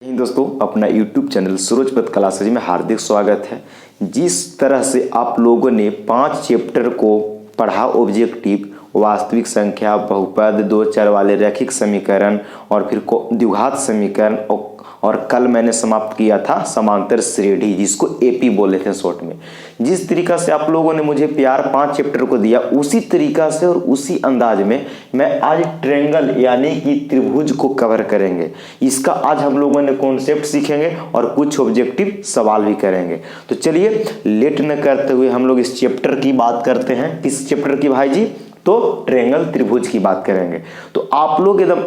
दोस्तों, अपना YouTube channel सूरजपत classes में हार्दिक स्वागत है। जिस तरह से आप लोगों ने 5 चैप्टर को पढ़ा, ऑब्जेक्टिव, वास्तविक संख्या, बहुपद, दो चर वाले रैखिक समीकरण और फिर द्विघात समीकरण, और कल मैंने समाप्त किया था समांतर श्रेणी, जिसको एपी बोले थे शॉर्ट में। जिस तरीका से आप लोगों ने मुझे प्यार 5 चैप्टर को दिया, उसी तरीका से और उसी अंदाज में मैं आज ट्रायंगल यानी कि त्रिभुज को कवर करेंगे। इसका आज हम लोगों ने कॉन्सेप्ट सीखेंगे और कुछ ऑब्जेक्टिव सवाल भी करेंगे। तो चलिए लेट न करते हुए हम लोग इस चैप्टर की बात करते हैं। किस चैप्टर की भाई जी? तो ट्रायंगल त्रिभुज की बात करेंगे। तो आप लोग एकदम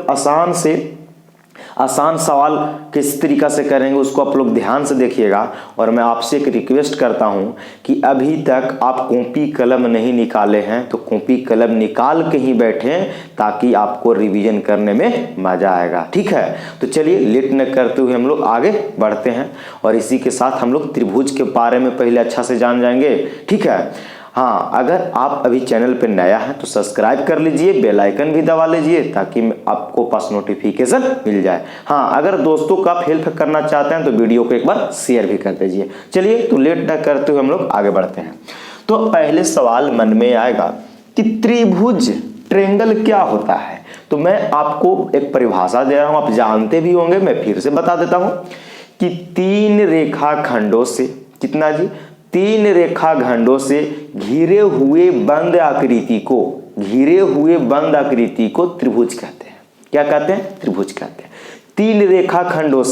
आसान सवाल किस तरीका से करेंगे उसको आप लोग ध्यान से देखिएगा। और मैं आपसे एक रिक्वेस्ट करता हूं कि अभी तक आप कॉपी कलम नहीं निकाले हैं तो कॉपी कलम निकाल के ही बैठें, ताकि आपको रिवीजन करने में मजा आएगा। ठीक है, तो चलिए लेट न करते हुए हम लोग आगे बढ़ते हैं और इसी के साथ हम लोग त्रिभुज के बारे में पहले अच्छा से जान जाएंगे। ठीक है, हाँ, अगर आप अभी चैनल पे नया है तो सब्सक्राइब कर लीजिए, बेल आइकन भी दबा लीजिए ताकि आपको पास नोटिफिकेशन मिल जाए। हाँ, अगर दोस्तों का आप हेल्प करना चाहते हैं तो वीडियो को एक बार शेयर भी कर दीजिए। चलिए तो लेट ना करते हुए हम लोग आगे बढ़ते हैं। तो पहले सवाल मन में आएगा कि त्रिभुज ट्रायंगल क्या होता है। तो मैं आपको एक परिभाषा दे रहा हूं, आप जानते भी होंगे, मैं फिर से बता देता हूं कि 3 रेखाखंडों से, कितना जी? 3 रेखाखंडों से घिरे हुए बंद आकृति को त्रिभुज कहते हैं। क्या कहते हैं? त्रिभुज कहते हैं। 3 रेखाखंडों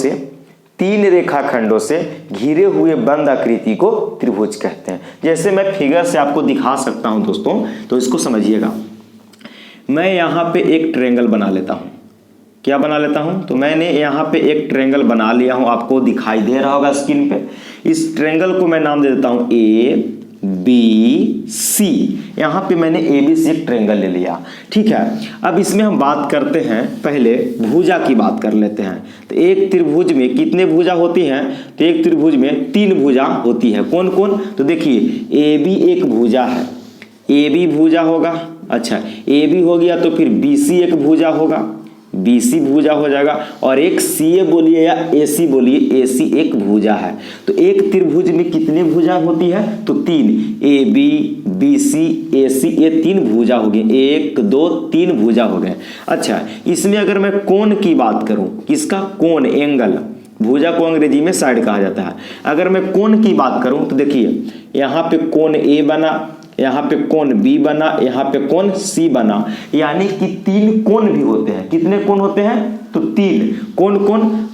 से घिरे हुए बंद आकृति को त्रिभुज कहते हैं। जैसे मैं फिगर से आपको दिखा सकता हूं दोस्तों, तो इसको समझिएगा। मैं यहां पे एक ट्रायंगल बना लेता हूं। क्या बना लेता हूं? तो मैंने यहाँ पे एक ट्रायंगल बना लिया हूं, आपको दिखाई दे रहा होगा स्क्रीन पे। इस ट्रायंगल को मैं नाम दे देता हूं ABC। यहाँ पे मैंने ABC एक ट्रायंगल ले लिया। ठीक है, अब इसमें हम बात करते हैं, पहले भुजा की बात कर लेते हैं। तो एक त्रिभुज में कितने भुजा होती हैं? तो एक त्रिभुज में 3 भुजा होती है। कौन कौन? तो देखिए, AB एक भुजा है, AB भुजा होगा। अच्छा, AB हो गया तो फिर BC एक भुजा होगा, BC भुजा हो जाएगा, और एक CA बोलिए या AC बोलिए, AC एक भुजा है। तो एक त्रिभुज में कितनी भुजा होती है? तो 3, AB BC AC, ये 3 भुजा हो गई। 1 2 3 भुजा हो गए। अच्छा, इसमें अगर मैं कोण की बात करूं, किसका? कोण, एंगल। भुजा को अंग्रेजी में साइड कहा जाता है। अगर मैं कोण की बात करूं तो देखिए, यहाँ पे कोण A बना, यहाँ पे कोण B बना, यहाँ पे कोण C बना, यानी कि 3 कोण भी होते हैं। कितने कोण होते हैं? तो 3 कोण।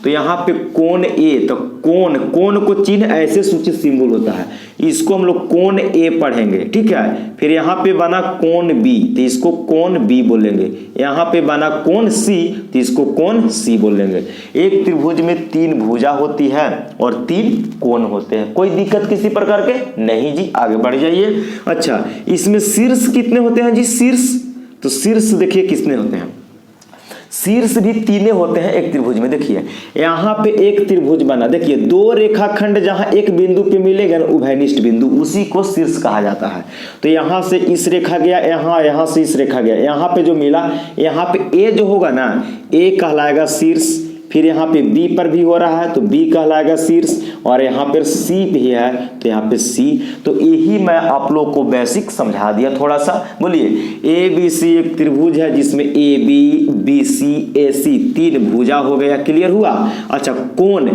तो यहाँ पे कोण A, तो कोण को चिन्ह ऐसे सूचित सिंबल होता है, इसको हम लोग कोण A पढ़ेंगे। ठीक है, फिर यहाँ पे बना कोण B, तो इसको कोण B बोलेंगे। यहाँ पे बना कोण C, तो इसको कोण C बोलेंगे। एक त्रिभुज में 3 भुजा होती है और 3 कोण होते हैं। कोई दिक्कत किसी प्रकार के? नहीं जी, आगे बढ़ जाइए। अच्छा, इसमें शीर्ष कितने होते हैं जी? शीर्ष, तो शीर्ष देखिए कितने होते हैं? शीर्ष भी 3 होते हैं एक त्रिभुज में। देखिए, यहाँ पे एक त्रिभुज बना, देखिए 2 रेखाखंड जहां एक बिंदु पे मिलेगा ना, उभयनिष्ठ बिंदु, उसी को शीर्ष कहा जाता है। तो यहाँ से इस रेखा गया, यहाँ से इस रेखा गया, यहाँ पे जो मिला, यहाँ पे A जो होगा ना, A कहलाएगा शीर्ष। फिर यहाँ पे B पर भी हो रहा है तो B कहलाएगा शीर्ष, और यहाँ पर C भी है तो यहाँ पे C। तो यही मैं आप लोग को बेसिक समझा दिया थोड़ा सा। बोलिए, ABC एक त्रिभुज है जिसमें AB BC AC 3 भुजा हो गया। क्लियर हुआ? अच्छा, कोण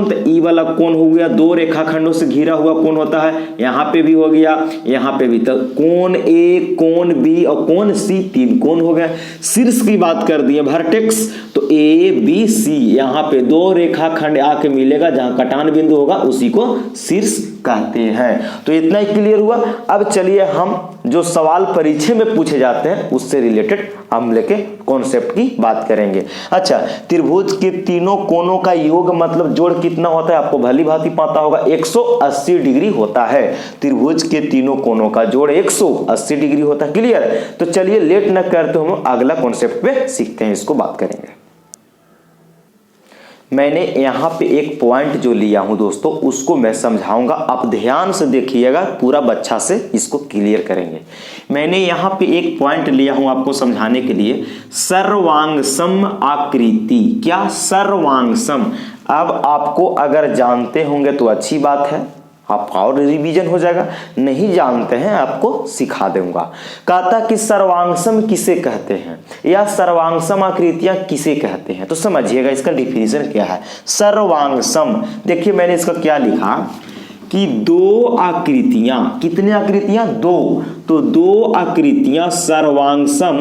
तो E वाला कोण हो गया, 2 रेखाखंडों से घिरा हुआ कोण होता है। यहाँ पे भी हो गया, यहाँ पे भी। तो कोण A, कोण B और कोण C, 3 कोण हो गए। शीर्ष की बात कर दिए, वर्टेक्स, तो ABC, यहाँ पे 2 रेखाखंड आके मिलेगा, जहां कटान बिंदु होगा उसी को शीर्ष कहते हैं। तो इतना ही क्लियर हुआ। अब चलिए हम जो सवाल परीक्षा में पूछे जाते हैं उससे रिलेटेड हम लेके कॉन्सेप्ट की बात करेंगे। अच्छा, त्रिभुज के तीनों कोणों का योग मतलब जोड़ कितना होता है? आपको भली भांति पता होगा, 180 डिग्री होता है। त्रिभुज के तीनों कोणों का जोड़ 180 डिग्री होता है। क्लियर? तो चलिए लेट न करते हम अगला कॉन्सेप्ट पे सीखते हैं, इसको बात करेंगे। मैंने यहाँ पे एक पॉइंट जो लिया हूँ दोस्तों, उसको मैं समझाऊंगा, आप ध्यान से देखिएगा, पूरा बच्चा से इसको क्लियर करेंगे। मैंने यहाँ पे एक पॉइंट लिया हूँ आपको समझाने के लिए, सर्वांगसम आकृति। क्या? सर्वांगसम। अब आपको अगर जानते होंगे तो अच्छी बात है, आपका और रिवीजन हो जाएगा, नहीं जानते हैं आपको सिखा दूंगा। कहता कि सर्वांगसम किसे कहते हैं या सर्वांगसम आकृतियां किसे कहते हैं, तो समझिएगा इसका डिफिनीशन क्या है। सर्वांगसम, देखिए मैंने इसका क्या लिखा कि दो आकृतियां, कितने आकृतियां? दो। तो दो आकृतियां सर्वांगसम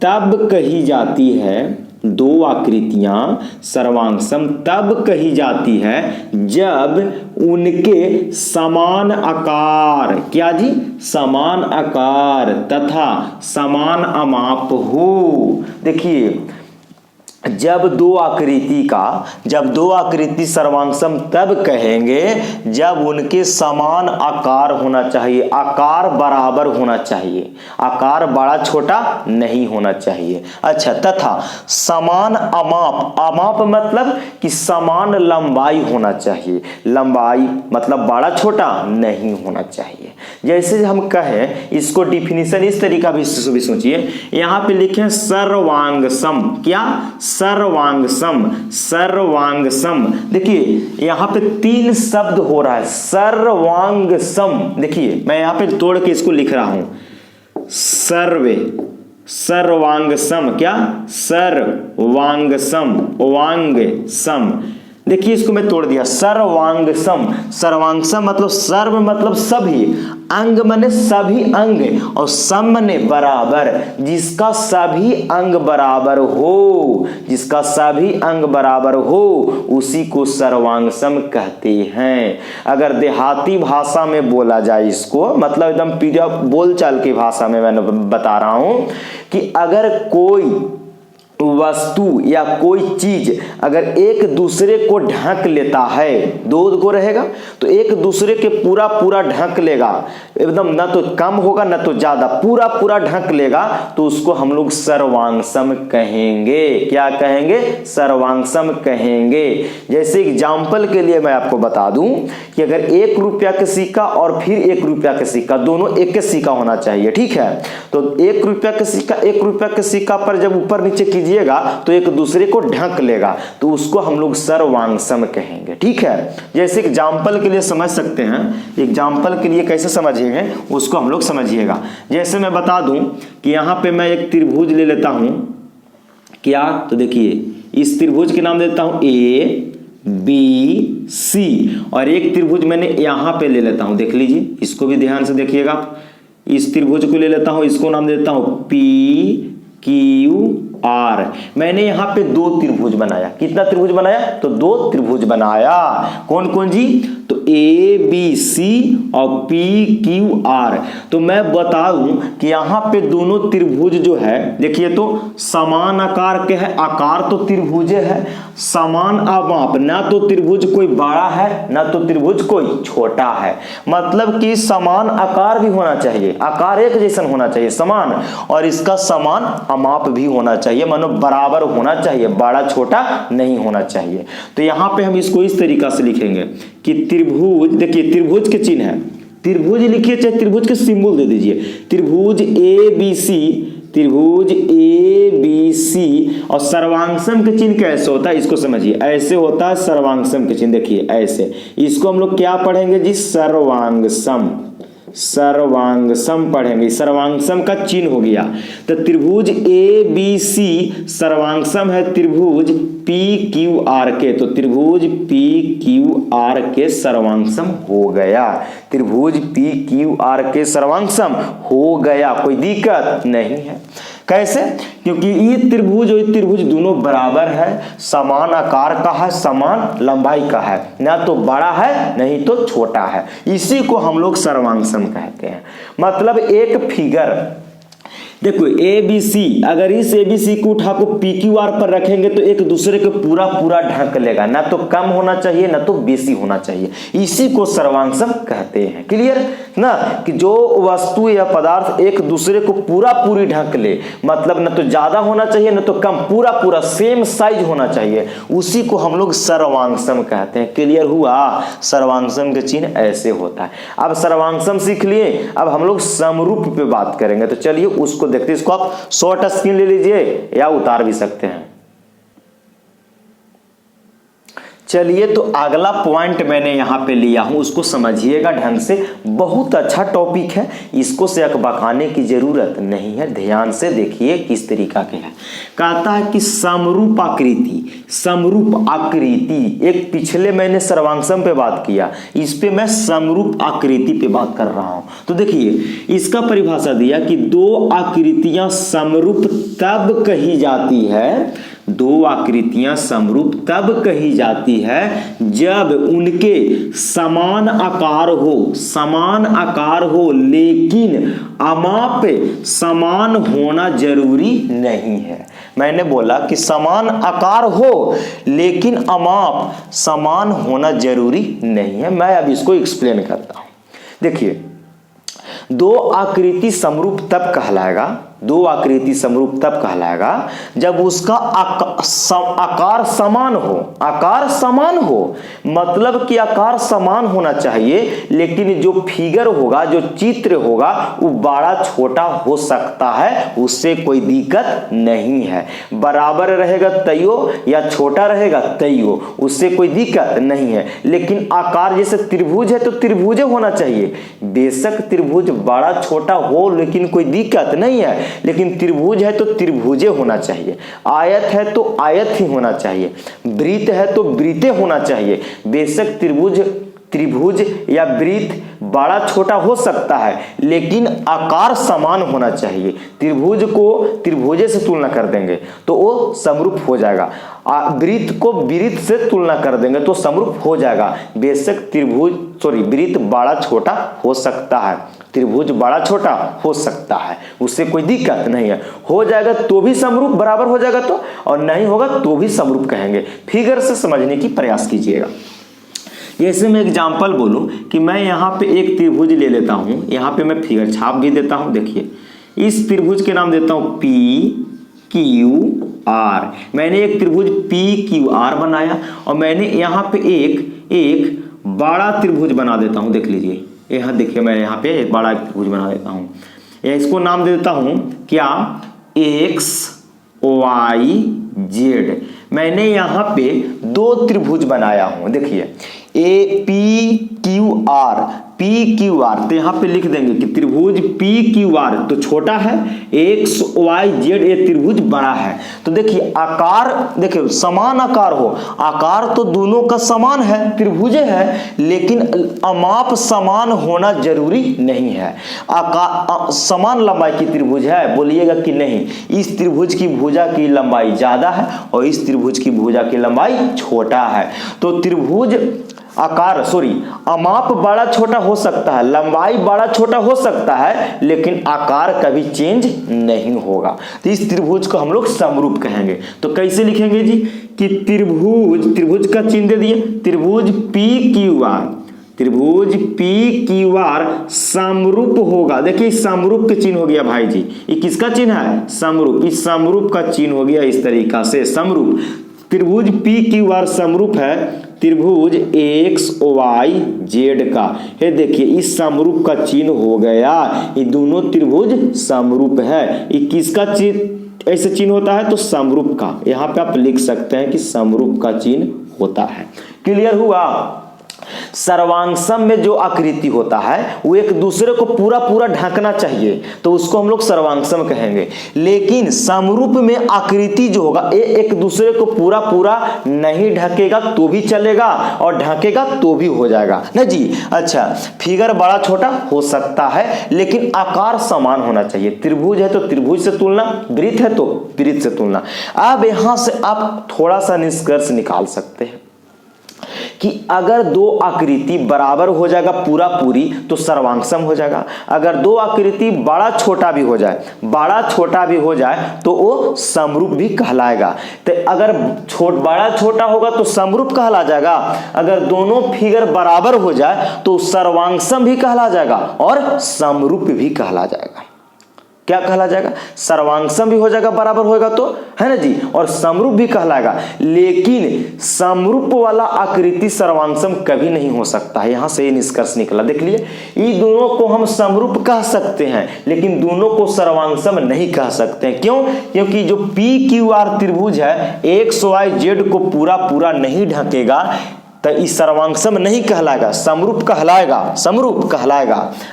तब कही जाती है, दो आकृतियां सर्वांगसम तब कही जाती है जब उनके समान आकार, क्या जी? समान आकार तथा समान अमाप हो। देखिए जब दो आकृति सर्वांगसम तब कहेंगे जब उनके समान आकार होना चाहिए, आकार बराबर होना चाहिए, आकार बड़ा छोटा नहीं होना चाहिए। अच्छा, तथा समान अमाप, अमाप मतलब कि समान लंबाई होना चाहिए, लंबाई मतलब बड़ा छोटा नहीं होना चाहिए। जैसे हम कहें इसको डिफिनीशन इस तरीका भी सोचिए, यहां पे लिखे सर्वांगसम। क्या? सर्वांगसम। सर्वांगसम, देखिए यहां पे तीन शब्द हो रहा है, सर्वांगसम। देखिए मैं यहां पे तोड़ के इसको लिख रहा हूं, सर्वे, सर्वांगसम। क्या? सर्वांगसम, वांगसम। देखिए इसको मैं तोड़ दिया, सर्वांगसम। सर्वांगसम मतलब सर्व मतलब सभी, अंग माने सभी अंग, और सम माने बराबर, जिसका सभी अंग बराबर हो, जिसका सभी अंग बराबर हो उसी को सर्वांगसम कहते हैं। अगर देहाती भाषा में बोला जाए इसको, मतलब एकदम पीढ़ा बोलचाल की भाषा में मैं बता रहा हूं कि अगर कोई वस्तु या कोई चीज अगर एक दूसरे को ढक लेता है, दो को रहेगा तो एक दूसरे के पूरा पूरा ढक लेगा, एकदम ना तो कम होगा ना तो ज्यादा, पूरा पूरा ढक लेगा, तो उसको हम लोग सर्वांगसम कहेंगे। क्या कहेंगे? सर्वांगसम कहेंगे। जैसे एग्जाम्पल के लिए मैं आपको बता दूं कि अगर 1 रुपया का सिक्का और फिर 1 रुपया का सिक्का, दोनों एक के सिक्का होना चाहिए, ठीक है? तो 1 रुपया का सिक्का 1 रुपया के सिक्का पर जब ऊपर नीचे कीजिएगा तो एक दूसरे को ढक लेगा, तो उसको हम लोग सर्वांगसम कहेंगे, ठीक है? जैसे एग्जाम्पल के लिए समझ सकते हैं, एग्जाम्पल के लिए कैसे समझिएगा उसको हम लोग समझिएगा। जैसे मैं बता दूं कि यहां पे मैं एक त्रिभुज ले लेता हूं, क्या? तो देखिए इस त्रिभुज के नाम देता हूं ABC, और एक त्रिभुज मैंने यहां पे ले लेता हूं, देख लीजिए, इसको भी ध्यान से देखिएगा। इस त्रिभुज को ले लेता हूं, इसको नाम देता हूं PQR। मैंने यहां पे 2 त्रिभुज बनाया। कितना त्रिभुज बनाया? तो 2 त्रिभुज बनाया। कौन कौन जी? तो ABC और PQR। तो मैं बताऊं कि यहां पे दोनों त्रिभुज जो है, देखिए तो समान आकार के है, आकार तो त्रिभुज है, समान अमाप, ना तो त्रिभुज कोई बड़ा है ना तो त्रिभुज कोई छोटा है, मतलब कि समान आकार भी होना चाहिए, आकार एक जैसा होना चाहिए, समान, और इसका समान अमाप भी होना चाहिए, मानो बराबर होना चाहिए, बड़ा छोटा नहीं होना चाहिए। तो यहां पे हम इसको इस तरीका से लिखेंगे कि त्रिभुज, देखिए त्रिभुज के चिन्ह है, त्रिभुज लिखिए चाहे त्रिभुज के सिंबल दे दीजिए, त्रिभुज ABC, त्रिभुज ABC, और सर्वांगसम के चिन्ह कैसे होता है इसको समझिए, ऐसे होता है सर्वांगसम के चिन्ह, देखिए ऐसे, इसको हम लोग क्या पढ़ेंगे जी? सर्वांगसम, सर्वांगसम पढ़ेंगे, सर्वांगसम का चिन्ह हो गया। तो त्रिभुज ABC सर्वांगसम है त्रिभुज PQR के, तो त्रिभुज PQR के सर्वांगसम हो गया, त्रिभुज PQR के सर्वांगसम हो गया, कोई दिक्कत नहीं है। कैसे? क्योंकि ये त्रिभुज और ये त्रिभुज दोनों बराबर है, समान आकार का है, समान लंबाई का है, ना तो बड़ा है नहीं तो छोटा है, इसी को हम लोग सर्वांगसम कहते हैं। मतलब एक फिगर, देखो ABC, अगर इस ABC को उठा को PQR पर रखेंगे तो एक दूसरे को पूरा पूरा ढक लेगा, ना तो कम होना चाहिए ना तो बेसी होना चाहिए। इसी को सर्वांगसम कहते हैं। क्लियर ना, कि जो वस्तु या पदार्थ एक दूसरे को पूरा पूरी ढक ले, मतलब ना तो ज्यादा होना चाहिए ना तो कम, पूरा पूरा सेम साइज होना चाहिए, उसी को हम लोग सर्वांगसम कहते हैं। क्लियर हुआ? सर्वांगसम के चिन्ह ऐसे होता है। अब सर्वांगसम सीख लिए, अब हम लोग समरूप पे बात करेंगे। तो चलिए उसको देखते हैं। इसको आप शॉर्ट स्क्रीन ले लीजिए या उतार भी सकते हैं। चलिए तो अगला पॉइंट मैंने यहां पे लिया हूं, उसको समझिएगा ढंग से। बहुत अच्छा टॉपिक है, इसको से अकबकाने की जरूरत नहीं है, ध्यान से देखिए किस तरीका के है। कहता है कि समरूप आकृति, समरूप आकृति, एक पिछले मैंने सर्वांगसम पे बात किया, इस पे मैं समरूप आकृति पे बात कर रहा हूं। तो देखिए इसका परिभाषा दिया कि दो आकृतियां समरूप तब कही जाती है, दो आकृतियां समरूप तब कही जाती है जब उनके समान आकार हो, समान आकार हो, लेकिन अमाप समान होना जरूरी नहीं है। मैंने बोला कि समान आकार हो लेकिन अमाप समान होना जरूरी नहीं है। मैं अब इसको एक्सप्लेन करता हूं। देखिए दो आकृति समरूप तब कहलाएगा, दो आकृति समरूप तब कहलाएगा जब उसका आकार समान हो, आकार समान हो, मतलब कि आकार समान होना चाहिए, लेकिन जो फिगर होगा, जो चित्र होगा वो बड़ा छोटा हो सकता है, उससे कोई दिक्कत नहीं है। बराबर रहेगा तैयो या छोटा रहेगा तैयो, उससे कोई दिक्कत नहीं है। लेकिन आकार जैसे त्रिभुज है तो त्रिभुज होना चाहिए, बेशक त्रिभुज बड़ा छोटा हो लेकिन कोई दिक्कत नहीं है, लेकिन त्रिभुज है तो त्रिभुजे होना चाहिए, आयत है तो आयत ही होना चाहिए, वृत्त है तो वृत्ते होना चाहिए। बेशक त्रिभुज या वृत्त बड़ा छोटा हो सकता है लेकिन आकार समान होना चाहिए। त्रिभुज को त्रिभुजे से तुलना कर देंगे तो वो समरूप हो जाएगा, वृत्त को वृत्त से तुलना कर देंगे तो समरूप हो जाएगा। बेशक वृत्त बड़ा छोटा हो सकता है, त्रिभुज बड़ा छोटा हो सकता है, उससे कोई दिक्कत नहीं है। हो जाएगा तो भी समरूप बराबर हो जाएगा तो, और नहीं होगा तो भी समरूप कहेंगे। फिगर से समझने की प्रयास कीजिएगा। जैसे मैं एग्जांपल बोलूं कि मैं यहाँ पे एक त्रिभुज ले लेता हूँ, यहाँ पे मैं फिगर छाप भी देता हूँ। देखिए इस त्रिभुज के नाम देता हूँ PQR। मैंने एक त्रिभुज PQR बनाया और मैंने यहाँ पे एक बड़ा त्रिभुज बना देता हूँ। देख लीजिए यहाँ देखिए, मैं यहाँ पे एक बड़ा त्रिभुज बना देता हूँ, इसको नाम दे देता हूँ क्या, XYZ। मैंने यहाँ पे दो त्रिभुज बनाया हूँ। देखिए PQR, तो यहाँ पे लिख देंगे कि त्रिभुज PQR तो छोटा है, XYZ ये त्रिभुज बड़ा है। तो देखिए आकार, देखिए समान आकार हो, आकार तो दोनों का समान है, त्रिभुजे है, लेकिन अमाप समान होना जरूरी नहीं है। आकार समान लंबाई की त्रिभुज है, बोलिएगा कि नहीं, इस त्रिभुज की भुजा की लंबाई ज्यादा है और इस त्रिभुज की भुजा की लंबाई छोटा है। तो त्रिभुज अमाप बड़ा छोटा हो सकता है, लंबाई बड़ा छोटा हो सकता है, लेकिन आकार कभी चेंज नहीं होगा। तो इस त्रिभुज को हम लोग समरूप कहेंगे। तो कैसे लिखेंगे जी, कि त्रिभुज का चिन्ह दे दिए, त्रिभुज PQR समरूप होगा। देखिए समरूप के चिन्ह हो गया भाई जी, ये किसका चिन्ह है, समरूप, इस समरूप का चिन्ह हो गया इस तरीका से, समरूप। त्रिभुज PQR समरूप है त्रिभुज XYZ का। ये देखिए इस समरूप का चिन्ह हो गया, ये दोनों त्रिभुज समरूप है। ये किसका चिन्ह ऐसे चिन्ह होता है, तो समरूप का। यहाँ पे आप लिख सकते हैं कि समरूप का चिन्ह होता है। क्लियर हुआ? सर्वांगसम में जो आकृति होता है वो एक दूसरे को पूरा पूरा ढकना चाहिए, तो उसको हम लोग सर्वांगसम कहेंगे। लेकिन समरूप में आकृति जो होगा ये एक दूसरे को पूरा पूरा नहीं ढकेगा तो भी चलेगा और ढकेगा तो भी हो जाएगा ना जी। अच्छा, फिगर बड़ा छोटा हो सकता है लेकिन आकार समान होना चाहिए। त्रिभुज है तो त्रिभुज से तुलना, वृत्त है तो वृत्त से तुलना। अब यहां से आप थोड़ा सा निष्कर्ष निकाल सकते हैं कि अगर दो आकृति बराबर हो जाएगा पूरा पूरी तो सर्वांगसम हो जाएगा। अगर दो आकृति बड़ा छोटा भी हो जाए तो वो समरूप भी कहलाएगा। तो अगर बड़ा छोटा होगा तो समरूप कहला जाएगा, अगर दोनों फिगर बराबर हो जाए तो सर्वांगसम भी कहला जाएगा और समरूप भी कहला जाएगा। क्या कहला जाएगा? सर्वांगसम भी हो जाएगा बराबर होगा तो, है ना जी, और समरूप भी कहलाएगा। लेकिन समरूप वाला आकृति सर्वांगसम कभी नहीं हो सकता है। यहां से ये निष्कर्ष निकला, देख लिए, इन दोनों को हम समरूप कह सकते हैं लेकिन दोनों को सर्वांगसम नहीं कह सकते हैं। क्यों? क्योंकि जो PQR त्रिभुज है XYZ को पूरा पूरा नहीं ढकेगा तो इस सर्वांगसम नहीं कहलाएगा, समरूप कहलाएगा।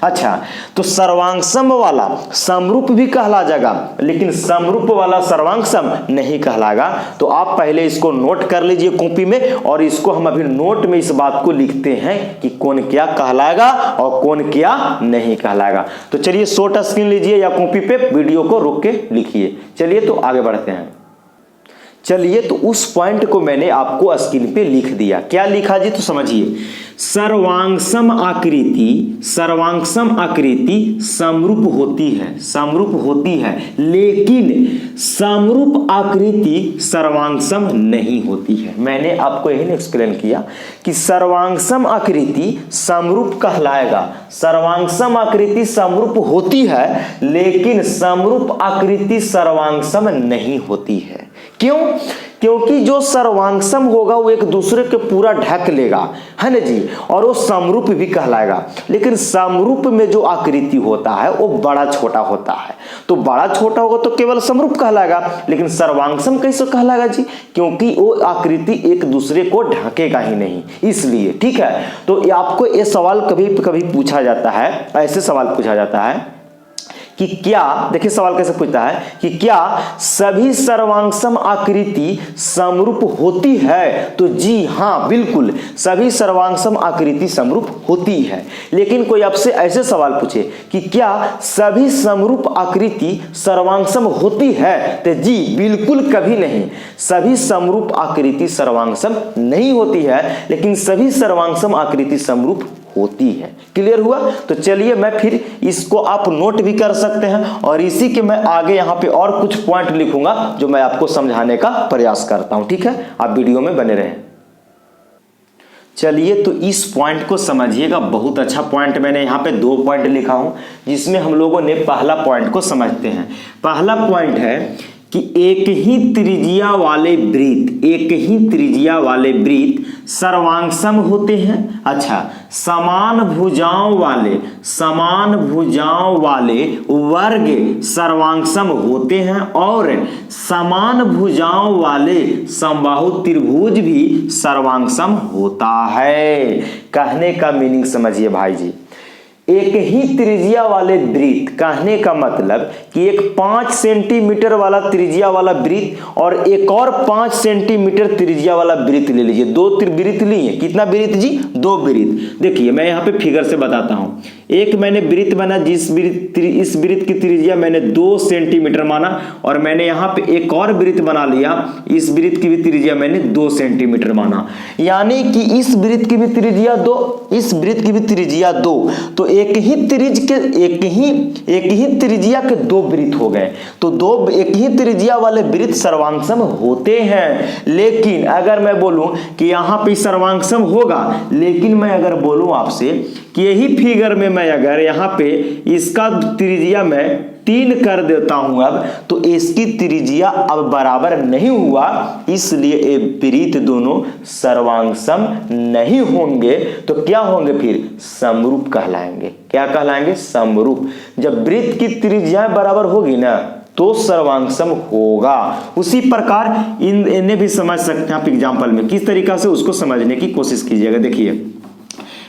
अच्छा, तो सर्वांगसम वाला समरूप भी कहला जाएगा लेकिन समरूप वाला सर्वांगसम नहीं कहलाएगा। तो आप पहले इसको नोट कर लीजिए कॉपी में, और इसको हम अभी नोट में इस बात को लिखते हैं कि कौन क्या कहलाएगा और कौन क्या नहीं कहलाएगा। तो चलिए शॉर्ट स्क्रीन लीजिए या कॉपी पे वीडियो को रोक के लिखिए। चलिए तो आगे बढ़ते हैं। चलिए तो उस पॉइंट को मैंने आपको स्क्रीन पे लिख दिया। क्या लिखा जी? तो समझिए, सर्वांगसम आकृति समरूप होती है लेकिन समरूप आकृति सर्वांगसम नहीं होती है। मैंने आपको यही एक्सप्लेन किया कि सर्वांगसम आकृति समरूप कहलाएगा, सर्वांगसम आकृति समरूप होती है लेकिन समरूप आकृति सर्वांगसम नहीं होती है। क्यों? क्योंकि जो सर्वांगसम होगा वो एक दूसरे के पूरा ढक लेगा, है ना जी, और वो समरूप भी कहलाएगा। लेकिन समरूप में जो आकृति होता है वो बड़ा छोटा होता है, तो बड़ा छोटा होगा तो केवल समरूप कहलाएगा, लेकिन सर्वांगसम कैसे कहलाएगा जी? क्योंकि वो आकृति एक दूसरे को ढकेगा ही नहीं, इसलिए। ठीक है, तो आपको ये सवाल कभी कभी पूछा जाता है, ऐसे सवाल पूछा जाता है कि क्या, देखिए सवाल कैसे पूछता है कि क्या सभी सर्वांगसम आकृति समरूप होती है? तो जी हाँ, बिल्कुल सभी सर्वांगसम आकृति समरूप होती है। लेकिन कोई आपसे ऐसे सवाल पूछे कि क्या सभी समरूप आकृति सर्वांगसम होती है? तो जी बिल्कुल कभी नहीं, सभी समरूप आकृति सर्वांगसम नहीं होती है लेकिन सभी सर्वांगसम आकृति समरूप होती है। क्लियर हुआ? तो चलिए मैं फिर इसको आप नोट भी कर सकते हैं और इसी के मैं आगे यहाँ पे और कुछ पॉइंट लिखूंगा जो मैं आपको समझाने का प्रयास करता हूं। ठीक है, आप वीडियो में बने रहें। चलिए तो इस पॉइंट को समझिएगा, बहुत अच्छा पॉइंट। मैंने यहाँ पे 2 पॉइंट लिखा हूं जिसमें हम लोगों ने पहला पॉइंट को समझते हैं। पहला पॉइंट है कि एक ही त्रिज्या वृत्त सर्वांगसम होते हैं। अच्छा, समान भुजाओं वाले वर्ग सर्वांगसम होते हैं और समान भुजाओं वाले समबाहु त्रिभुज भी सर्वांगसम होता है। कहने का मीनिंग समझिए भाई जी, एक ही त्रिज्या वाले वृत्त, कहने का मतलब कि एक 5 सेंटीमीटर वाला त्रिज्या वाला वृत्त और एक और 5 सेंटीमीटर त्रिज्या वाला वृत्त ले लीजिए। 2 वृत्त लिए, कितना वृत्त जी? 2 वृत्त। देखिए मैं यहाँ पे फिगर से बताता हूँ। एक मैंने वृत्त बना, इस वृत्त की त्रिज्या मैंने 2 सेंटीमीटर माना और मैंने यहाँ पे एक और वृत्त बना लिया, इस वृत्त की भी त्रिज्या मैंने 2 सेंटीमीटर माना। यानी कि इस वृत्त की भी त्रिज्या 2, इस वृत्त की भी त्रिज्या 2, तो एक ही त्रिज्या के 2 वृत्त हो गए। तो एक ही त्रिज्या वाले वृत्त सर्वांगसम होते हैं। लेकिन अगर मैं बोलूं कि यहाँ पे सर्वांगसम होगा, लेकिन मैं अगर बोलूं आपसे कि यही फिगर में मैं अगर यहाँ पे इसका त्रिज्या मैं 3 कर देता हूं अब, तो इसकी त्रिज्या अब बराबर नहीं हुआ, इसलिए ये वृत्त दोनों सर्वांगसम नहीं होंगे। तो क्या होंगे फिर? समरूप कहलाएंगे। क्या कहलाएंगे? समरूप। जब वृत्त की त्रिज्या बराबर होगी ना तो सर्वांगसम होगा। उसी प्रकार इन्हें भी समझ सकते हैं आप एग्जाम्पल में, किस तरीका से उसको समझने की कोशिश कीजिएगा। देखिए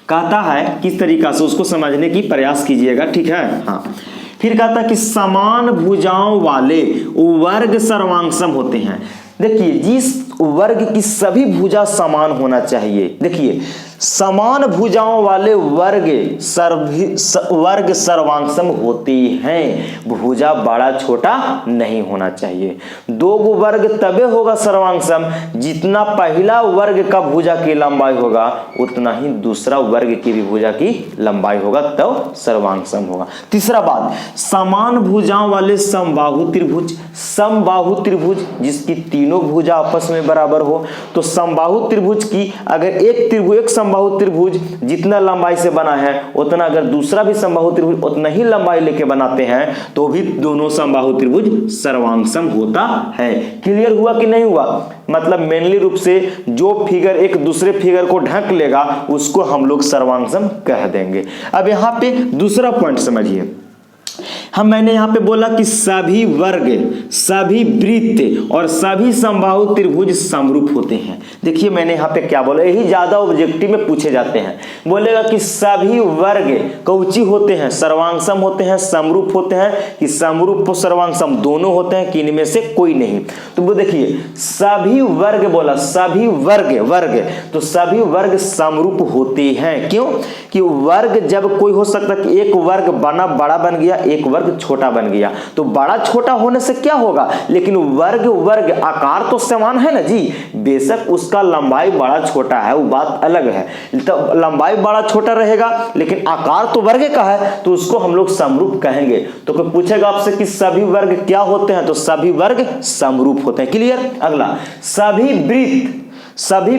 कहता है किस तरीका से उसको समझने की प्रयास कीजिएगा। ठीक है, हाँ। फिर कहता है कि समान भुजाओं वाले वर्ग सर्वांगसम होते हैं। देखिए जिस वर्ग की सभी भुजा समान होना चाहिए। देखिए, समान भुजाओं वाले वर्ग सर्वांगसम होते हैं, भुजा बड़ा छोटा नहीं होना चाहिए। दो गो वर्ग तबे होगा सर्वांगसम जितना पहला वर्ग का भुजा की लंबाई होगा उतना ही दूसरा वर्ग की भी भुजा की लंबाई होगा, तब तो सर्वांगसम होगा। तीसरा बात, समान भुजाओं वाले समबाहु त्रिभुज, समबाहु त्रिभुज जिसकी तीनों भुजा आपस में बराबर हो। तो समबाहु त्रिभुज की अगर एक समबाहु त्रिभुज जितना लंबाई से बना है उतना अगर दूसरा भी समबाहु त्रिभुज उतना ही लंबाई लेके बनाते हैं तो भी दोनों समबाहु त्रिभुज सर्वांगसम होता है। क्लियर हुआ कि नहीं हुआ? मतलब मेनली रूप से जो फिगर एक दूसरे फिगर को ढक लेगा उसको हम लोग सर्वांगसम कह देंगे। अब यहां पे दूसरा पॉइंट समझिए, मैंने यहां पे बोला कि सभी वर्ग, सभी वृत्त और सभी समबाहु त्रिभुज समरूप होते हैं। देखिए मैंने यहां पे क्या बोला, यही ज्यादा ऑब्जेक्टिव में पूछे जाते हैं। बोलेगा कि सभी वर्ग कौची होते हैं, सर्वांगसम होते हैं, समरूप होते हैं, कि समरूप और सर्वांगसम दोनों होते हैं कि इनमें से कोई नहीं। तो वो देखिए सभी वर्ग बोला, सभी वर्ग तो सभी वर्ग समरूप होते हैं। क्यों? कि वर्ग जब कोई हो सकता है कि एक वर्ग बड़ा बन गया, एक वर्ग छोटा बन गया, तो बड़ा छोटा होने से क्या होगा, लेकिन वर्ग आकार तो समान है ना जी। बेशक उसका लंबाई बड़ा छोटा है वो बात अलग है, तो लंबाई बड़ा छोटा रहेगा लेकिन आकार तो वर्ग का है तो उसको हम लोग समरूप कहेंगे। तो कोई पूछेगा आपसे कि सभी वर्ग क्या होते हैं, तो सभी वर्ग समरूप होते हैं। क्लियर? अगला, सभी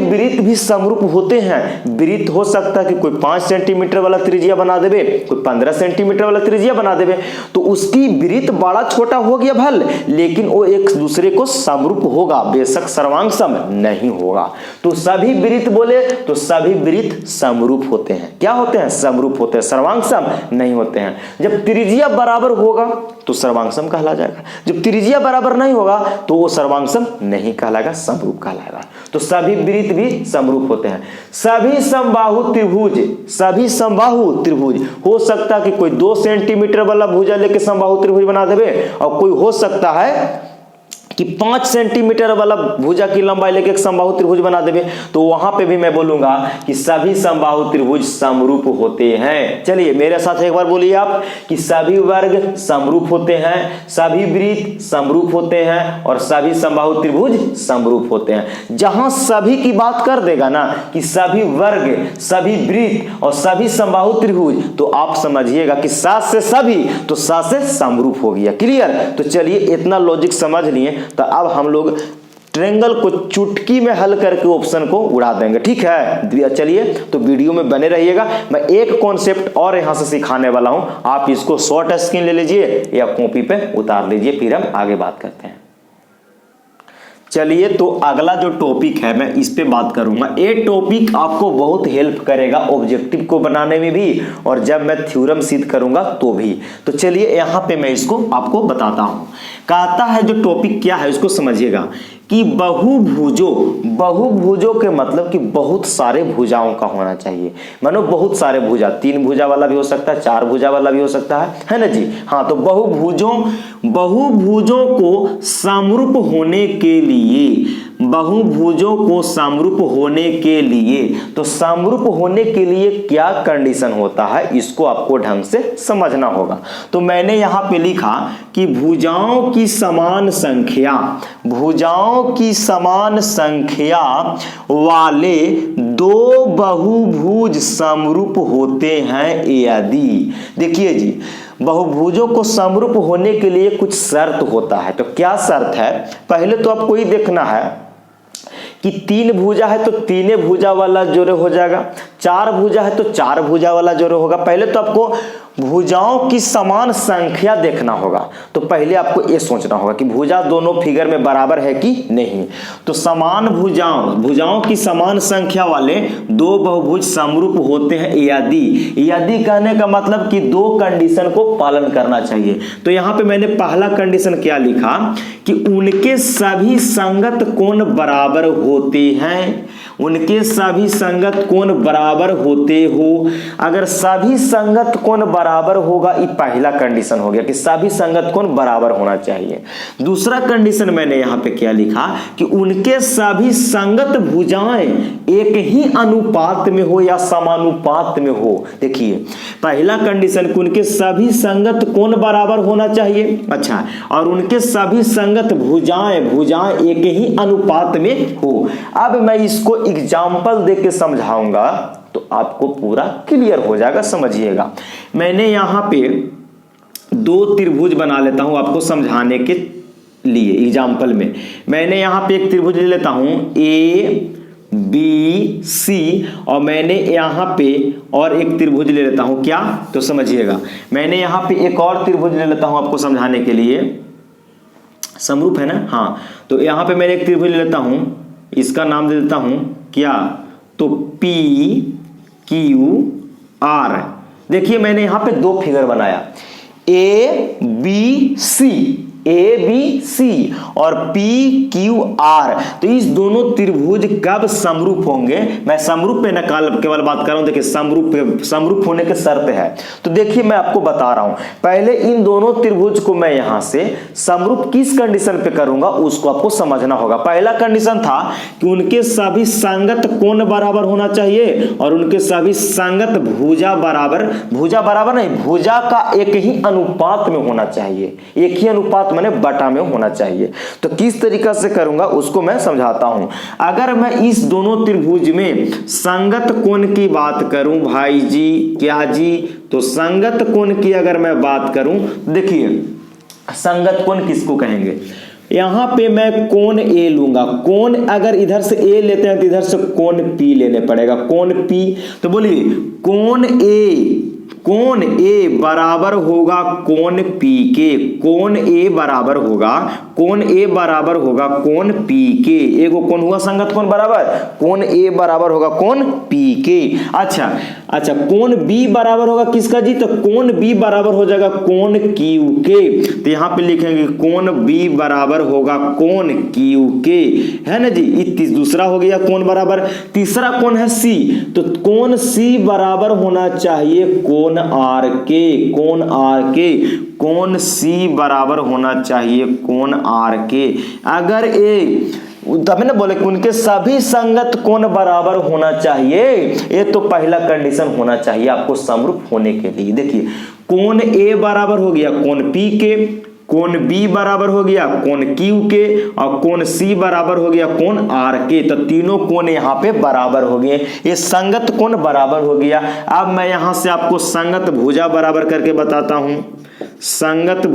वृत्त भी समरूप होते हैं। वृत्त हो सकता है कि कोई 5 सेंटीमीटर वाला त्रिज्या बना देवे, कोई 15 सेंटीमीटर वाला त्रिज्या बना देवे, तो उसकी वृत्त बड़ा छोटा हो गया भल, लेकिन वो एक दूसरे को समरूप होगा, बेशक सर्वांगसम नहीं होगा। तो सभी वृत्त बोले तो सभी वृत्त समरूप होते हैं। क्या होते हैं? समरूप होते हैं, सर्वांगसम नहीं होते हैं। जब त्रिज्या बराबर होगा तो सर्वांगसम कहला जाएगा, जब त्रिज्या बराबर नहीं होगा तो वो सर्वांगसम नहीं कहलाएगा, समरूप कहलाएगा। तो सभी वृत्त भी समरूप होते हैं। सभी समबाहु त्रिभुज हो सकता है कि कोई 2 सेंटीमीटर वाला भुजा लेके समबाहु त्रिभुज बना देवे, और कोई हो सकता है कि 5 सेंटीमीटर वाला भुजा की लंबाई लेके एक समबाहु त्रिभुज बना देवे, तो वहां पे भी मैं बोलूंगा कि सभी समबाहु त्रिभुज समरूप होते हैं। चलिए मेरे साथ एक बार बोलिए आप कि सभी वर्ग समरूप होते हैं, सभी वृत्त समरूप होते हैं और सभी समबाहु त्रिभुज समरूप होते हैं। जहां सभी की बात कर देगा ना कि सभी वर्ग, सभी वृत्त और सभी समबाहु त्रिभुज, तो आप समझिएगा कि 7 से सभी तो 7 से समरूप हो गया। क्लियर? तो चलिए इतना लॉजिक समझ लिए, तो अब हम लोग ट्रायंगल को चुटकी में हल करके ऑप्शन को उड़ा देंगे। ठीक है? चलिए तो वीडियो में बने रहिएगा। मैं एक कॉन्सेप्ट और यहां से सिखाने वाला हूं, आप इसको शॉर्ट स्क्रीन ले लीजिए या कॉपी पे उतार लीजिए, फिर हम आगे बात करते हैं। चलिए तो अगला जो टॉपिक है मैं इस पे बात करूंगा। ये टॉपिक आपको बहुत हेल्प करेगा ऑब्जेक्टिव को बनाने में भी, और जब मैं थ्योरम सिद्ध करूंगा तो भी। तो चलिए यहां पे मैं इसको आपको बताता हूं। कहता है जो टॉपिक क्या है उसको समझिएगा कि बहुभुजों के मतलब कि बहुत सारे भुजाओं का होना चाहिए। मानो बहुत सारे भुजा, 3 भुजा वाला भी हो सकता है, 4 भुजा वाला भी हो सकता है ना जी। हाँ, तो बहुभुजों को समरूप होने के लिए, बहुभुजों को समरूप होने के लिए, तो समरूप होने के लिए क्या कंडीशन होता है इसको आपको ढंग से समझना होगा। तो मैंने यहां पे लिखा कि भुजाओं की समान संख्या वाले 2 बहुभुज समरूप होते हैं यदि, देखिए जी, बहुभुजों को समरूप होने के लिए कुछ शर्त होता है। तो क्या शर्त है? पहले तो आपको ये देखना है कि 3 भुजा है तो 3 भुजा वाला जोड़े हो जाएगा, 4 भुजा है तो 4 भुजा वाला जोड़े होगा। पहले तो आपको भुजाओं की समान संख्या देखना होगा। तो पहले आपको ये सोचना होगा कि भुजा दोनों फिगर में बराबर है कि नहीं। तो समान भुजाओं की समान संख्या वाले 2 बहुभुज समरूप होते हैं यदि कहने का मतलब कि 2 कंडीशन को पालन करना चाहिए। तो यहां पे मैंने पहला कंडीशन क्या लिखा कि उनके सभी संगत कोण बराबर होते हैं, उनके सभी संगत कोण बराबर होते हो। अगर सभी संगत कोण बराबर होगा, ये पहला कंडीशन हो गया कि सभी संगत कोण बराबर होना चाहिए। दूसरा कंडीशन मैंने यहां पे क्या लिखा कि उनके सभी संगत भुजाएं एक ही अनुपात में हो या समानुपात में हो। देखिए पहला कंडीशन कि उनके सभी संगत कोण बराबर होना चाहिए, अच्छा, और उनके सभी संगत भुजाएं एक ही अनुपात में हो। अब मैं इसको एग्जाम्पल देके समझाऊंगा तो आपको पूरा क्लियर हो जाएगा, समझिएगा। मैंने यहां पे दो त्रिभुज बना लेता हूं आपको समझाने के लिए। एग्जाम्पल में मैंने यहां पे एक त्रिभुज ले लेता हूं ABC, और मैंने यहां पे और एक त्रिभुज ले लेता हूं, क्या, तो समझिएगा। मैंने यहां पे एक और त्रिभुज ले लेता हूं आपको समझाने के लिए, समरूप है ना, हाँ। तो यहां पे मैंने एक त्रिभुज ले लेता हूं, इसका नाम दे देता हूं क्या, तो PQR। देखिए मैंने यहां पे दो फिगर बनाया, ABC और PQR। तो इस दोनों त्रिभुज कब समरूप होंगे, मैं समरूप पे न केवल बात कर रहा हूं। देखिए समरूप होने के शर्त है। तो देखिए मैं आपको बता रहा हूं, पहले इन दोनों त्रिभुज को मैं यहां से समरूप किस कंडीशन पे करूंगा उसको आपको समझना होगा। पहला कंडीशन था कि उनके सभी संगत कोण बराबर होना चाहिए और उनके सभी संगत भुजा बराबर नहीं, भुजा का एक ही अनुपात में होना चाहिए, एक ही अनुपात माने बटा में होना चाहिए। तो किस तरीका से करूंगा उसको मैं समझाता हूं। अगर मैं इस दोनों त्रिभुज में संगत कोण की बात करूं भाई जी, क्या जी, तो संगत कोण की अगर मैं बात करूं, देखिए संगत कोण किसको कहेंगे, यहां पे मैं कोण A लूंगा। कोण अगर इधर से A लेते हैं तो इधर से कोण P लेने पड़ेगा, कोण P। तो बोलिए कोण A बराबर होगा कोण P के, कोण A बराबर होगा कोण P के। एगो कोण हुआ संगत कोण बराबर, कोण A बराबर होगा कोण P के। अच्छा, कोण B बराबर होगा किसका जी, तो कोण B बराबर हो जाएगा कोण Q के। तो यहां पे लिखेंगे कोण B बराबर होगा कोण Q के, है ना जी। दूसरा हो गया कोण बराबर। तीसरा कोण है C, तो कोण C बराबर होना चाहिए कोण R के, कोण C बराबर होना चाहिए कोण R के। अगर तभी ना बोले कि उनके सभी संगत कोण बराबर होना चाहिए, ये तो पहला कंडीशन होना चाहिए आपको समरूप होने के लिए। देखिए कोण A बराबर हो गया कोण P के, कोण B बराबर हो गया कोण Q के, और कोण C बराबर हो गया कोण R के। तो तीनों कोण यहाँ पे बराबर हो गए, ये संगत कोण बराबर हो गया। अब मैं यहां से आपको संगत भुजा बराबर करके बताता हूं, संगत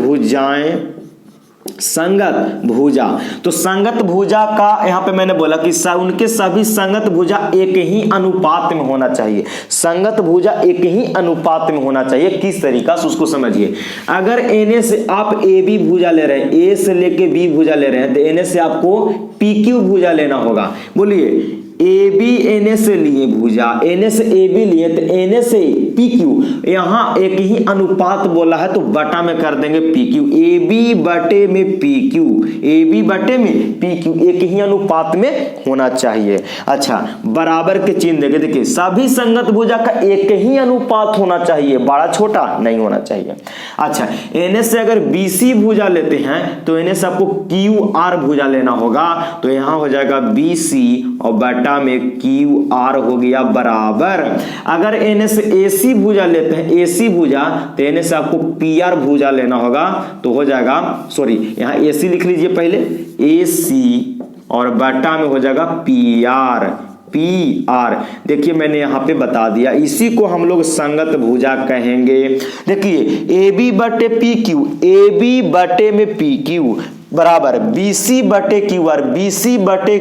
भुजा। तो संगत भुजा का यहां पे मैंने बोला कि उनके सभी संगत भुजा एक ही अनुपात में होना चाहिए, संगत भुजा एक ही अनुपात में होना चाहिए। किस तरीका से उसको समझिए। अगर Na से आप AB भुजा ले रहे हैं, A से लेके B भुजा ले रहे हैं, तो Na से आपको PQ भुजा लेना होगा। बोलिए AB Na से लिए भुजा, Na से AB लिए तो Na से PQ, यहां एक ही अनुपात बोला है तो बटा में कर देंगे PQ, AB बटे में PQ, AB बटे में PQ, एक ही अनुपात में होना चाहिए। अच्छा, बराबर के चिन्ह देंगे। देखिए सभी संगत भुजा का एक ही अनुपात होना चाहिए, बड़ा छोटा नहीं होना चाहिए। अच्छा, Na से अगर BC भुजा लेते हैं तो Na से आपको QR भुजा लेना होगा, तो यहां हो जाएगा BC और बटा में QR हो गया बराबर। अगर Na से AC भुजा लेते हैं, AC भुजा, तो Na से आपको PR भुजा लेना होगा, तो हो जाएगा, सॉरी यहां AC लिख लीजिए पहले, AC और बटा में हो जाएगा PR। देखिए मैंने यहां पे बता दिया, इसी को हम लोग संगत भुजा कहेंगे। देखिए AB बटे बटे में PQ बराबर BC बटे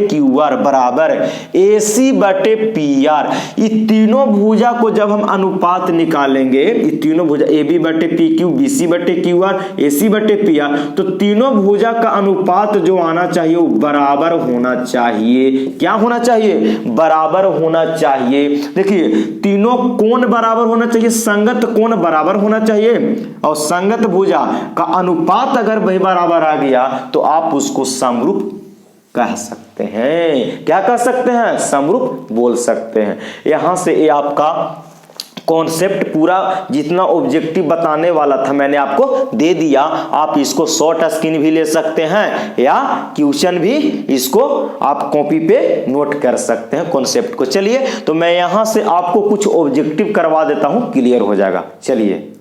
QR बराबर AC बटे PR। ये तीनों भुजा को जब हम अनुपात निकालेंगे, ये तीनों भुजा AB बटे PQ, BC बटे QR, AC बटे PR, तो तीनों भुजा का अनुपात जो आना चाहिए वो बराबर होना चाहिए। क्या होना चाहिए? बराबर होना चाहिए। देखिए तीनों कोण बराबर होना चाहिए, संगत कोण बराबर होना चाहिए, और संगत भुजा का अनुपात अगर वही बराबर आ गया तो आप उसको समरूप कह सकते हैं। क्या कह सकते हैं? समरूप बोल सकते हैं। यहां से ये आपका कॉन्सेप्ट पूरा जितना ऑब्जेक्टिव बताने वाला था मैंने आपको दे दिया। आप इसको शॉर्ट स्क्रीन भी ले सकते हैं या क्वेश्चन भी इसको आप कॉपी पे नोट कर सकते हैं कॉन्सेप्ट को। चलिए तो मैं यहां से आपको कुछ ऑब्जेक्टिव करवा देता हूं, क्लियर हो जाएगा। चलिए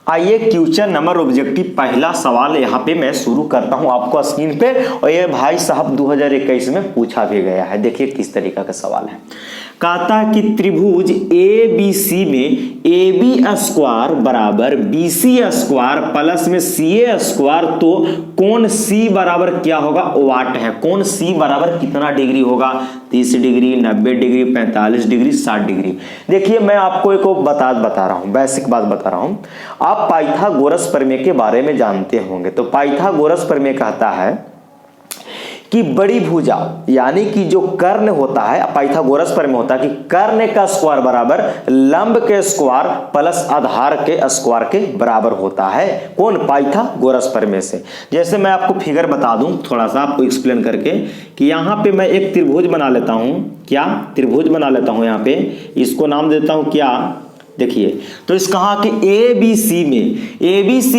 आइए क्वेश्चन नंबर ऑब्जेक्टिव पहला सवाल यहाँ पे मैं शुरू करता हूँ आपको स्क्रीन पे, और ये भाई साहब 2021 में पूछा भी गया है। देखिए किस तरीका का सवाल है। कहता है कि त्रिभुज ABC में AB स्क्वायर बराबर BC स्क्वायर प्लस में CA स्क्वायर, तो कोण C बराबर क्या होगा? वाट है। कोण C बराबर कितना डिग्री होगा? 30 डिग्री, 90 डिग्री, 45 डिग्री, 60 डिग्री। देखिए मैं आपको एक बता रहा हूँ, बेसिक बात बता रहा हूँ। आप पाइथागोरस प्रमेय के बारे में जानते होंगे। तो पाइथागोरस प्रमेय कहता है कि बड़ी भुजा यानी कि जो कर्ण होता है, पाइथागोरस प्रमेय होता है कि कर्ण का स्क्वायर बराबर लंब के स्क्वायर प्लस आधार के स्क्वायर के बराबर होता है। कौन? पाइथागोरस प्रमेय से। जैसे मैं आपको फिगर बता दूं थोड़ा सा आपको एक्सप्लेन करके कि यहाँ पे मैं एक त्रिभुज बना लेता हूं। क्या? त्रिभुज बना लेता हूं। यहाँ पे इसको नाम देता हूं क्या? देखिए तो इस कहा कि ABC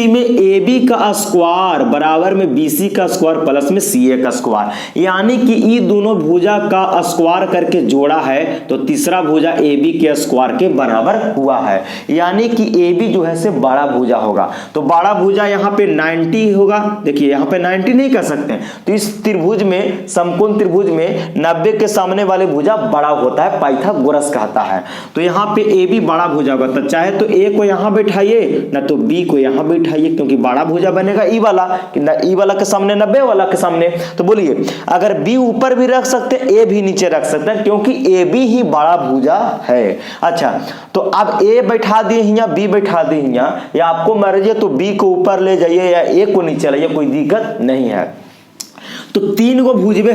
में AB का स्क्वायर बराबर में BC का स्क्वायर प्लस में CA का स्क्वायर, यानी कि ये दोनों भुजा का स्क्वायर करके जोड़ा है तो तीसरा भुजा AB के स्क्वायर के बराबर हुआ है। यानी कि AB जो है से बड़ा भुजा होगा। तो बड़ा भुजा यहाँ पे 90 होगा। देखिए यहाँ पे 90 नहीं कर सकते, तो इस त्रिभुज में, समकोण त्रिभुज में 90 के सामने वाले भुजा बड़ा होता है, पाइथागोरस कहता है। तो यहाँ पे AB बड़ा भुजा होगा, तो चाहे तो A को यहां बैठाइए ना तो B को यहां बैठाइए, क्योंकि बड़ा भुजा बनेगा ई वाला, कि ना ई वाला के सामने 90 वाला के सामने। तो बोलिए अगर B ऊपर भी रख सकते हैं, A भी नीचे रख सकते हैं, क्योंकि AB ही बड़ा भुजा है। अच्छा तो अब A बैठा दिए यहाँ, B बैठा दिए यहाँ, या आपको मर्जी है तो B को ऊपर ले जाइए या A को नीचे लाइए, कोई दिक्कत नहीं है। तो तीन गो भुजबे,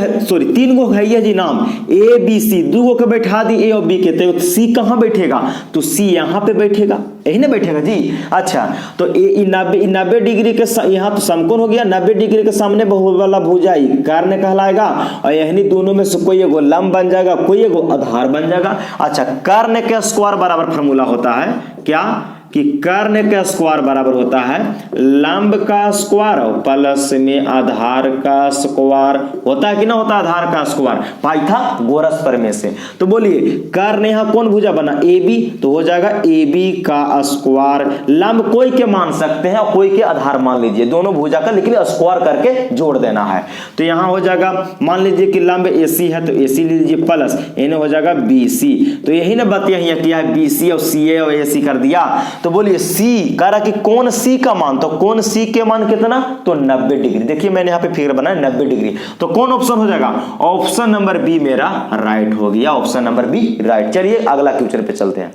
तीन गो है जी नाम ABC, दो गो के बैठा दी A और B के, तो C कहां बैठेगा? तो C यहां पे बैठेगा, यही ना बैठेगा जी। अच्छा तो 90 डिग्री के यहाँ तो समकोण हो गया, 90 डिग्री के सामने वाला भुजा कर्ण कहलाएगा, और यही दोनों में से कोई एगो लंब बन जाएगा, कोई एगो आधार बन जाएगा। अच्छा कर्ण के स्क्वायर बराबर फॉर्मूला होता है क्या? कि कर्ण का स्क्वायर बराबर होता है लंब का स्क्वायर प्लस में आधार का स्क्वायर, होता है कि ना होता है आधार का स्क्वायर, पाइथागोरस प्रमेय से। तो बोलिए कर्ण यहाँ कौन भुजा बना? AB, तो हो जाएगा AB का स्क्वायर। लंब कोई के मान सकते हैं और कोई के आधार मान लीजिए, दोनों भुजा का लेकिन स्क्वायर करके जोड़ देना है। तो यहाँ हो जाएगा, मान लीजिए कि लंब AC है तो AC ले लीजिए प्लस इन्हें हो जाएगा BC। तो यही ना बात यही किया है, BC और CA और AC कर दिया। तो बोलिए C कह रहा कि कौन C का मान, तो कौन C के मान कितना? तो 90 डिग्री। देखिए मैंने यहाँ पे फिगर बनाया 90 डिग्री, तो कौन ऑप्शन हो जाएगा? ऑप्शन नंबर बी मेरा राइट हो गया, ऑप्शन नंबर बी राइट। चलिए अगला क्वेश्चन पे चलते हैं।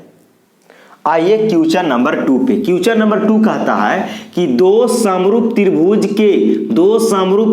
आइए क्वेश्चन नंबर 2 पे। क्वेश्चन नंबर 2 कहता है कि दो समरूप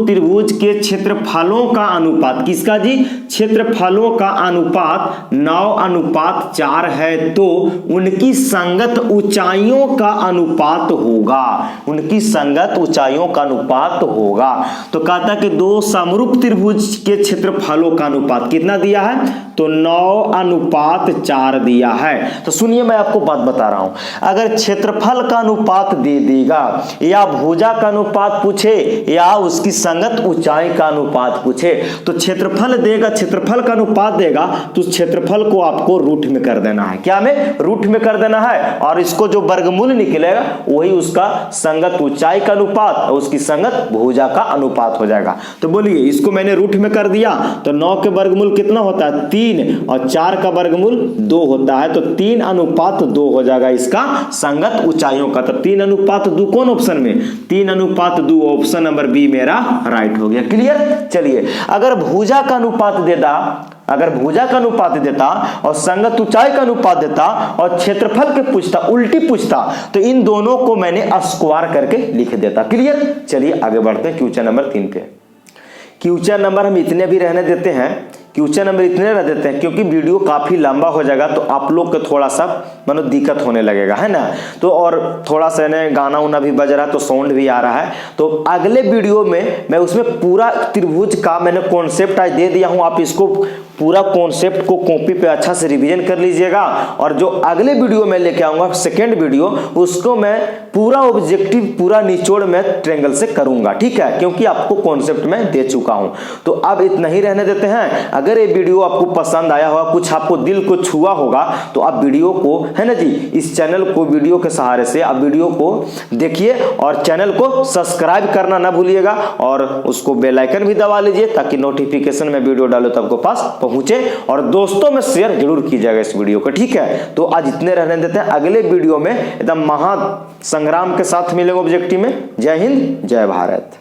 त्रिभुज के क्षेत्रफलों का अनुपात, किसका जी? क्षेत्रफलों का अनुपात 9:4 है, तो उनकी संगत ऊंचाइयों का अनुपात होगा। उनकी संगत ऊंचाइयों का अनुपात होगा। तो कहता है कि दो समरूप त्रिभुज के क्षेत्रफलों का अनुपात कितना दिया है? तो 9:4 दिया है। तो सुनिए मैं आपको बात बता रहा हूं, अगर क्षेत्रफल का अनुपात दे देगा या भुजा का अनुपात पूछे या उसकी संगत ऊंचाई का अनुपात पूछे, तो क्षेत्रफल देगा, क्षेत्रफल का अनुपात देगा, तो क्षेत्रफल को आपको रूट में कर देना है। क्या में? रूट में कर देना है, और इसको जो वर्गमूल निकलेगा वही उसका संगत ऊंचाई का अनुपात और उसकी संगत भुजा का अनुपात हो जाएगा। तो बोलिए इसको मैंने रूट में कर दिया, तो 9 के वर्गमूल कितना होता है? 3, और 4 का वर्गमूल 2 होता है, तो 3:2 हो जाएगा इसका संगत ऊंचाइयों का। तो 3:2 कौन ऑप्शन में? 3:2 ऑप्शन नंबर बी मेरा राइट हो गया। क्लियर? चलिए अगर भुजा का अनुपात देता और संगत ऊंचाई का अनुपात देता और क्षेत्रफल के पूछता, उल्टी पूछता, तो इन दोनों को मैंने स्क्वायर करके लिख देता। क्लियर? चलिए आगे बढ़ते हैं क्वेश्चन नंबर 3 पे। क्वेश्चन नंबर हम इतने भी रहने देते हैं, क्वेश्चन नंबर इतने रह देते हैं क्योंकि वीडियो काफी लंबा हो जाएगा तो आप लोग को थोड़ा सा मानो दिक्कत होने लगेगा, है ना। तो और थोड़ा सा गाना उना भी बज रहा है तो साउंड भी आ रहा है। तो अगले वीडियो में मैं उसमें पूरा त्रिभुज का मैंने कॉन्सेप्ट आज दे दिया हूं, आप इसको पूरा कॉन्सेप्ट को कॉपी पे अच्छा से रिवीजन कर लीजिएगा। और जो अगले वीडियो में लेके आऊंगा सेकेंड वीडियो, उसको मैं पूरा ऑब्जेक्टिव पूरा निचोड़ में ट्रायंगल से करूंगा, ठीक है, क्योंकि आपको कॉन्सेप्ट में दे चुका हूं। तो अब इतना ही रहने देते हैं। अगर ये वीडियो आपको पसंद आया होगा, कुछ आपको दिल को छुआ होगा, तो आप वीडियो को, है ना जी, इस चैनल को वीडियो के सहारे से आप वीडियो को देखिए और चैनल को सब्सक्राइब करना ना भूलिएगा और उसको बेल आइकन भी दबा लीजिए ताकि नोटिफिकेशन में वीडियो डालो तो आपको पास पहुंचे। और दोस्तों में शेयर जरूर कीजिएगा इस वीडियो को, ठीक है। तो आज इतने रहने देते हैं, अगले वीडियो में एकदम महासंग्राम के साथ मिलेंगे ऑब्जेक्टिव में। जय हिंद, जय भारत।